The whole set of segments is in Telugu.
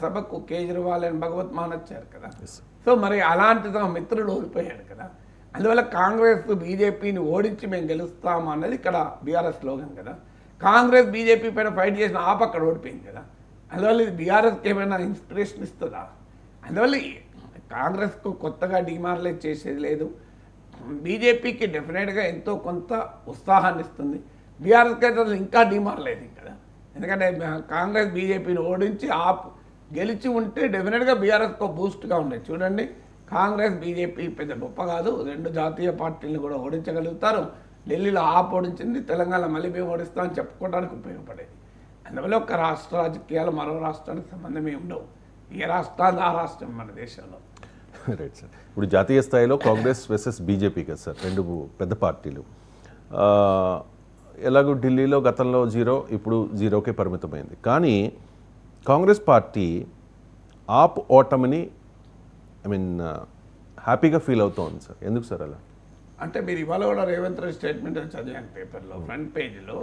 సభకు కేజ్రీవాల్ అని భగవత్ మాన్ వచ్చారు కదా. సో మరి అలాంటి తమ మిత్రుడు ఓడిపోయాడు కదా. అందువల్ల కాంగ్రెస్ బీజేపీని ఓడించి మేము గెలుస్తాము అన్నది ఇక్కడ బీఆర్ఎస్ స్లోగన్ కదా. కాంగ్రెస్ బీజేపీ పైన ఫైట్ చేసిన ఆప్ అక్కడ ఓడిపోయింది కదా. అందువల్ల ఇది బీఆర్ఎస్కి ఏమైనా ఇన్స్పిరేషన్ ఇస్తుందా? అందువల్ల కాంగ్రెస్కు కొత్తగా డిమారలైజ్ చేసేది లేదు. బీజేపీకి డెఫినెట్గా ఎంతో కొంత ఉత్సాహాన్ని ఇస్తుంది. బీఆర్ఎస్కి అయితే ఇంకా డిమారలైజ్ కదా. ఎందుకంటే కాంగ్రెస్ బీజేపీని ఓడించి ఆప్ గెలిచి ఉంటే డెఫినెట్గా బీఆర్ఎస్కు బూస్ట్గా ఉండేది. చూడండి, కాంగ్రెస్ బీజేపీ పెద్ద గొప్ప కాదు, రెండు జాతీయ పార్టీలను కూడా ఓడించగలుగుతారు. ఢిల్లీలో ఆప్ ఓడించింది, తెలంగాణ మళ్ళీ మేము ఓడిస్తామని చెప్పుకోవడానికి ఉపయోగపడేది. అందువల్ల ఒక రాష్ట్ర రాజకీయాలు మరో రాష్ట్రానికి సంబంధమే ఉండవు. ఏ రాష్ట్రాలు ఆ రాష్ట్రం మన దేశంలో. Right sir. ఇప్పుడు జాతీయ స్థాయిలో కాంగ్రెస్ వర్సెస్ బీజేపీ కదా సార్, రెండు పెద్ద పార్టీలు. ఎలాగో ఢిల్లీలో గతంలో 0, ఇప్పుడు 0కే పరిమితమైంది. కానీ కాంగ్రెస్ పార్టీ ఆప్ ఓటమిని హ్యాపీగా ఫీల్ అవుతోంది సార్. ఎందుకు సార్ అలా? అంటే మీరు ఇవాళ కూడా రేవంత్ రెడ్డి స్టేట్మెంట్ చదివాను పేపర్లో, ఫ్రంట్ పేజీలో.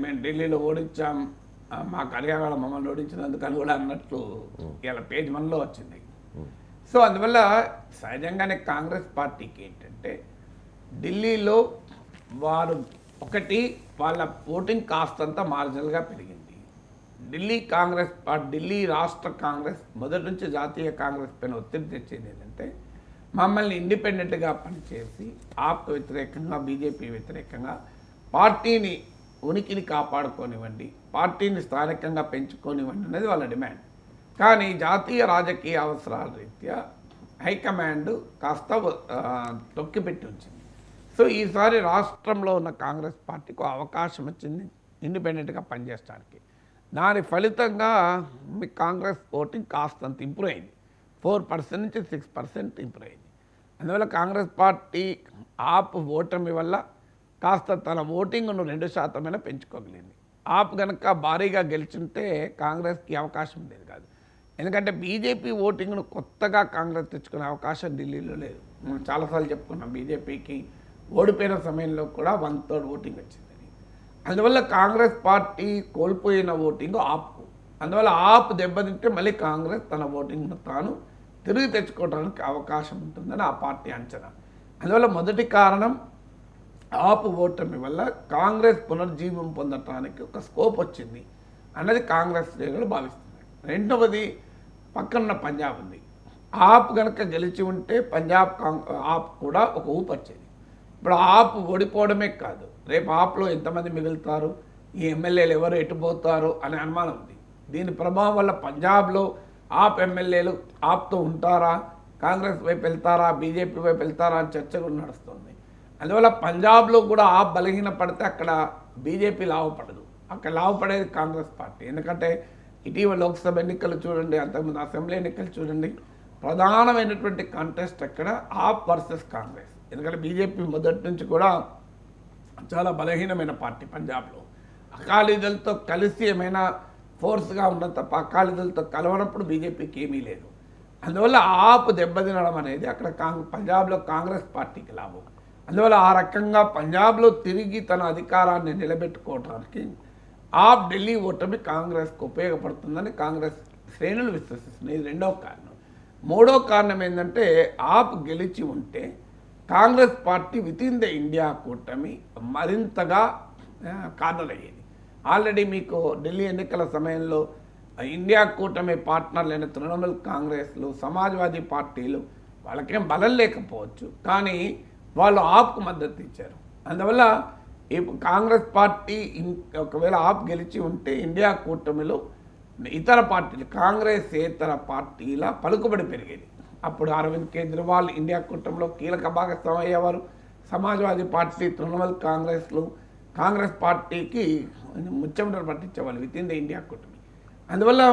మేము ఢిల్లీలో ఓడించాం, మా కర్యాగాడ మమ్మల్ని ఓడించినందుకు అని కూడా అన్నట్లు ఇలా పేజ్ 1లో వచ్చింది. సో అందువల్ల సహజంగానే కాంగ్రెస్ పార్టీకి ఏంటంటే ఢిల్లీలో వారు ఒకటి వాళ్ళ ఓటింగ్ కాస్తంతా మార్జినల్గా పెరిగింది. ఢిల్లీ రాష్ట్ర కాంగ్రెస్ మొదటి నుంచి జాతీయ కాంగ్రెస్ పైన ఒత్తిడి తెచ్చేది ఏంటంటే మమ్మల్ని ఇండిపెండెంట్గా పనిచేసి ఆప్ వ్యతిరేకంగా బీజేపీ వ్యతిరేకంగా పార్టీని ఉనికిని కాపాడుకోనివ్వండి, పార్టీని స్థానికంగా పెంచుకోనివ్వండి అనేది వాళ్ళ డిమాండ్. కానీ జాతీయ రాజకీయ అవసరాల రీత్యా హైకమాండ్ కాస్త తొక్కిపెట్టి ఉంచింది. సో ఈసారి రాష్ట్రంలో ఉన్న కాంగ్రెస్ పార్టీకి అవకాశం వచ్చింది ఇండిపెండెంట్గా పనిచేయడానికి. దాని ఫలితంగా మీ కాంగ్రెస్ ఓటింగ్ కాస్తంత ఇంప్రూవ్ అయింది. 4% నుంచి 6% ఇంప్రూవ్ అయింది. అందువల్ల కాంగ్రెస్ పార్టీ ఆప్ ఓటమి వల్ల కాస్త తన ఓటింగ్ను 2% పెంచుకోగలిగింది. ఆప్ కనుక భారీగా గెలిచుంటే కాంగ్రెస్కి అవకాశం ఉండేది కాదు. ఎందుకంటే బీజేపీ ఓటింగ్ను కొత్తగా కాంగ్రెస్ తెచ్చుకునే అవకాశం ఢిల్లీలో లేదు. మనం చాలాసార్లు చెప్పుకున్నాం, బీజేపీకి ఓడిపోయిన సమయంలో కూడా 1/3 ఓటింగ్ వచ్చిందని. అందువల్ల కాంగ్రెస్ పార్టీ కోల్పోయిన ఓటింగ్ ఆప్కు. అందువల్ల ఆప్ దెబ్బతింటే మళ్ళీ కాంగ్రెస్ తన ఓటింగ్ను తాను తిరిగి తెచ్చుకోవడానికి అవకాశం ఉంటుందని ఆ పార్టీ అంచనా. అందువల్ల మొదటి కారణం ఆప్ ఓటమి వల్ల కాంగ్రెస్ పునర్జీవం పొందటానికి ఒక స్కోప్ వచ్చింది అన్నది కాంగ్రెస్ శ్రేణులు భావిస్తున్నాయి. రెండవది, పక్కన పంజాబ్ ఉంది. ఆప్ కనుక గెలిచి ఉంటే పంజాబ్ ఆప్ కూడా ఒక ఊపు వచ్చేది. ఇప్పుడు ఆప్ ఓడిపోవడమే కాదు, రేపు ఆప్లో ఎంతమంది మిగులుతారు, ఈ ఎమ్మెల్యేలు ఎవరు ఎటుపోతారు అనే అనుమానం ఉంది. దీని ప్రభావం వల్ల పంజాబ్లో ఆప్ ఎమ్మెల్యేలు ఆప్తో ఉంటారా, కాంగ్రెస్ వైపు వెళ్తారా, బీజేపీ వైపు వెళ్తారా అని చర్చ కూడా నడుస్తుంది. అందువల్ల పంజాబ్లో కూడా ఆప్ బలహీన పడితే అక్కడ బీజేపీ లాభపడదు, అక్కడ లాభపడేది కాంగ్రెస్ పార్టీ. ఎందుకంటే ఇటీవల లోక్సభ ఎన్నికలు చూడండి, అంతకుముందు అసెంబ్లీ ఎన్నికలు చూడండి, ప్రధానమైనటువంటి కాంటెస్ట్ అక్కడ ఆప్ వర్సెస్ కాంగ్రెస్. ఎందుకంటే బీజేపీ మొదటి నుంచి కూడా చాలా బలహీనమైన పార్టీ పంజాబ్లో. అకాలీదళతో కలిసి ఏమైనా ఫోర్స్గా ఉండడం తప్ప అకాలీదళతో కలవనప్పుడు బీజేపీకి ఏమీ లేదు. అందువల్ల ఆప్ దెబ్బతినడం అనేది అక్కడ పంజాబ్లో కాంగ్రెస్ పార్టీకి లాభం. అందువల్ల ఆ రకంగా పంజాబ్లో తిరిగి తన అధికారాన్ని నిలబెట్టుకోవడానికి ఆప్ ఢిల్లీ ఓటమి కాంగ్రెస్కు ఉపయోగపడుతుందని కాంగ్రెస్ శ్రేణులు విశ్వసిస్తున్నాయి. ఇది రెండవ కారణం. మూడో కారణం ఏంటంటే ఆప్ గెలిచి ఉంటే Congress party within the India కూటమి మరింతగా కార్నర్ అయ్యేది. ఆల్రెడీ మీకు ఢిల్లీ ఎన్నికల సమయంలో ఇండియా కూటమి పార్ట్నర్లైన తృణమూల్ కాంగ్రెస్లు, సమాజ్వాదీ పార్టీలు వాళ్ళకేం బలం లేకపోవచ్చు, కానీ వాళ్ళు ఆప్కు మద్దతు ఇచ్చారు. అందువల్ల కాంగ్రెస్ పార్టీ ఒకవేళ ఆప్ గెలిచి ఉంటే ఇండియా కూటమిలో ఇతర పార్టీలు, కాంగ్రెస్ ఇతర పార్టీల పలుకుబడి పెరిగేది. అప్పుడు అరవింద్ కేజ్రీవాల్ ఇండియా కూటమిలో కీలక భాగస్వామి అయ్యేవారు. సమాజ్వాదీ పార్టీ, తృణమూల్ కాంగ్రెస్లు కాంగ్రెస్ పార్టీకి ముచ్చెమటలు పట్టించేవాళ్ళు వితిన్ ద ఇండియా కూటమి. అందువల్ల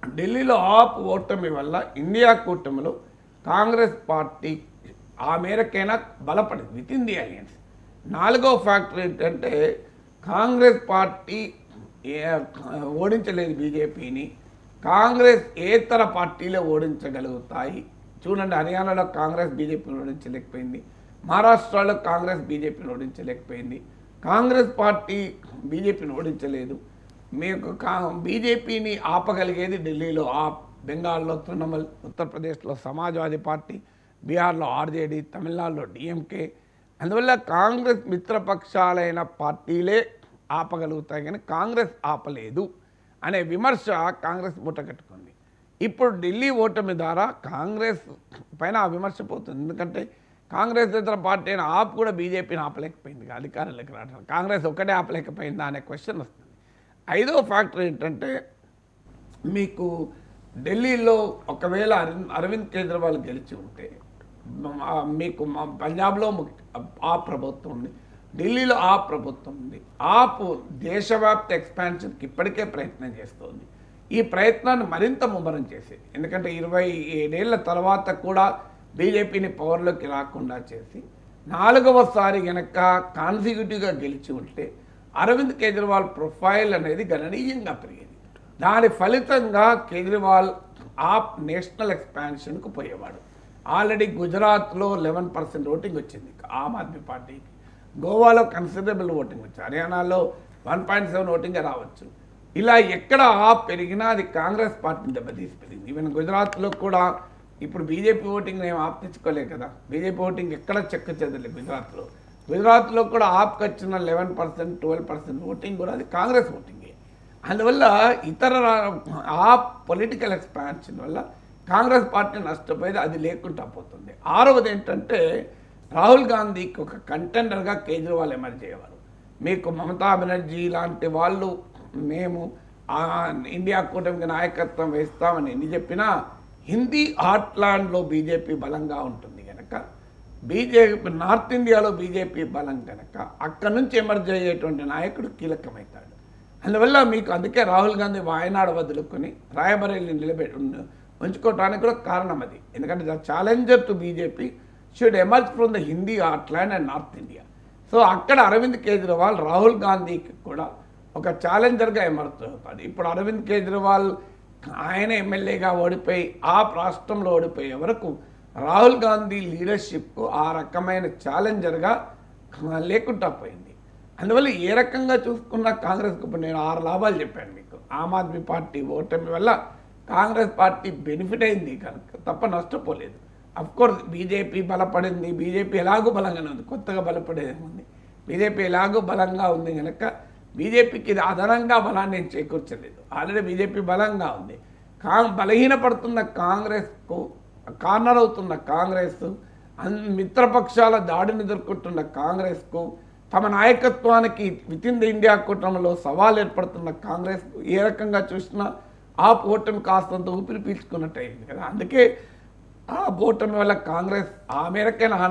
ఢిల్లీలో ఆప్ ఓటమి వల్ల ఇండియా కూటమిలో కాంగ్రెస్ పార్టీ ఆ మేరకైనా బలపడింది వితిన్ ది అలయన్స్. నాలుగో ఫ్యాక్టర్ ఏంటంటే కాంగ్రెస్ పార్టీ ఓడించలేదు బీజేపీని, కాంగ్రెస్ ఏతర పార్టీలే ఓడించగలుగుతాయి. చూడండి, హర్యానాలో కాంగ్రెస్ బీజేపీని ఓడించలేకపోయింది, మహారాష్ట్రలో కాంగ్రెస్ బీజేపీని ఓడించలేకపోయింది, కాంగ్రెస్ పార్టీ బీజేపీని ఓడించలేదు. మీకు బీజేపీని ఆపగలిగేది ఢిల్లీలో బెంగాల్లో తృణమూల్, ఉత్తరప్రదేశ్లో సమాజ్వాదీ పార్టీ, బీహార్లో ఆర్జేడీ, తమిళనాడులో డిఎంకే. అందువల్ల కాంగ్రెస్ మిత్రపక్షాలైన పార్టీలే ఆపగలుగుతాయి కానీ కాంగ్రెస్ ఆపలేదు అనే విమర్శ కాంగ్రెస్ మూటగట్టుకుంది. ఇప్పుడు ఢిల్లీ ఓటమి ద్వారా కాంగ్రెస్ పైన ఆ విమర్శ పోతుంది. ఎందుకంటే కాంగ్రెస్ ఇతర పార్టీ అయిన ఆప్ కూడా బీజేపీని ఆపలేకపోయింది, అధికారంలోకి రావడం. కాంగ్రెస్ ఒక్కటే ఆపలేకపోయిందా అనే క్వశ్చన్ వస్తుంది. ఐదో ఫ్యాక్టర్ ఏంటంటే మీకు ఢిల్లీలో ఒకవేళ అరవింద్ కేజ్రీవాల్ గెలిచి ఉంటే మీకు పంజాబ్లో ఆ ప్రభుత్వం ఉంది, ఢిల్లీలో ఆ ప్రభుత్వం ఉంది. ఆప్ దేశవ్యాప్త ఎక్స్పాన్షన్కి ఇప్పటికే ప్రయత్నం చేస్తోంది. ఈ ప్రయత్నాన్ని మరింత ముమ్మరం చేసేది. ఎందుకంటే 27 ఏళ్ల తర్వాత కూడా బీజేపీని పవర్లోకి రాకుండా చేసి 4వసారి గనక కాన్సిక్యూటివ్గా గెలిచి ఉంటే అరవింద్ కేజ్రీవాల్ ప్రొఫైల్ అనేది గణనీయంగా పెరిగేది. దాని ఫలితంగా కేజ్రీవాల్ ఆప్ నేషనల్ ఎక్స్పాన్షన్కు పోయేవాడు. ఆల్రెడీ గుజరాత్లో 11% ఓటింగ్ వచ్చింది ఆమ్ ఆద్మీ పార్టీకి, గోవాలో కన్సిడరబుల్ ఓటింగ్ వచ్చింది, హర్యానాలో 1.7 ఓటింగే రావచ్చు. ఇలా ఎక్కడ ఆప్ పెరిగినా అది కాంగ్రెస్ పార్టీని దెబ్బతీసి పెరిగింది. ఈవెన్ గుజరాత్లో కూడా ఇప్పుడు బీజేపీ ఓటింగ్ ఏం ఆప్ తెచ్చుకోలేదు కదా, బీజేపీ ఓటింగ్ ఎక్కడ చెక్క చెదలేదు గుజరాత్లో కూడా ఆప్కి వచ్చిన 11%, 12% ఓటింగ్ కూడా అది కాంగ్రెస్ ఓటింగే. అందువల్ల ఇతర ఆప్ పొలిటికల్ ఎక్స్పాన్షన్ వల్ల కాంగ్రెస్ పార్టీ నష్టపోయేది, అది లేకుండా పోతుంది. 6వది ఏంటంటే రాహుల్ గాంధీకి ఒక కంటెండర్గా కేజ్రీవాల్ ఎమర్జ్ అయ్యేవారు. మీకు మమతా బెనర్జీ లాంటి వాళ్ళు మేము ఇండియా కూటమికి నాయకత్వం వేస్తామని ఎన్ని చెప్పినా హిందీ హార్ట్లాండ్లో బీజేపీ బలంగా ఉంటుంది కనుక, బీజేపీ నార్త్ ఇండియాలో బీజేపీ బలం కనుక అక్కడి నుంచి ఎమర్జ్ అయ్యేటువంటి నాయకుడు కీలకమవుతాడు. అందువల్ల మీకు అందుకే రాహుల్ గాంధీ వాయనాడు వదులుకొని రాయబరేలీని ఉంచుకోవడానికి కూడా కారణం అది. ఎందుకంటే the challenger to BJP should emerge from the Hindi heartland and North India. So అక్కడ అరవింద్ కేజ్రీవాల్ రాహుల్ గాంధీకి కూడా ఒక ఛాలెంజర్గా ఎమర్జ్ అవుతాడు. ఇప్పుడు అరవింద్ కేజ్రీవాల్ ఆయన ఎమ్మెల్యేగా ఓడిపోయి ఆ రాష్ట్రంలో ఓడిపోయే వరకు రాహుల్ గాంధీ లీడర్షిప్కు ఆ రకమైన ఛాలెంజర్గా లేకుండా పోయింది. అందువల్ల ఏ రకంగా చూసుకున్న కాంగ్రెస్కి ఇప్పుడు నేను 6 లాభాలు చెప్పాను మీకు. ఆమ్ ఆద్మీ పార్టీ ఓటమి వల్ల కాంగ్రెస్ పార్టీ బెనిఫిట్ అయింది కనుక తప్ప నష్టపోలేదు. అఫ్కోర్స్ బీజేపీ బలపడింది, బీజేపీ ఎలాగో బలంగానే ఉంది, కొత్తగా బలపడేది ఉంది. బీజేపీ ఎలాగో బలంగా ఉంది కనుక బీజేపీకి ఇది అదనంగా బలాన్ని నేను చేకూర్చలేదు. ఆల్రెడీ బీజేపీ బలంగా ఉంది. బలహీనపడుతున్న కాంగ్రెస్కు, కార్నర్ అవుతున్న కాంగ్రెస్, మిత్రపక్షాల దాడిని ఎదుర్కొంటున్న కాంగ్రెస్కు, తమ నాయకత్వానికి విత్ ఇన్ ద ఇండియా కూటమిలో సవాల్ ఏర్పడుతున్న కాంగ్రెస్కు ఏ రకంగా చూసినా ఆ ఓటమి కాస్తంత ఊపిరి పీల్చుకున్నట్టు అయింది కదా. అందుకే ఆ ఓటమి వల్ల కాంగ్రెస్ ఆ మేరకైనా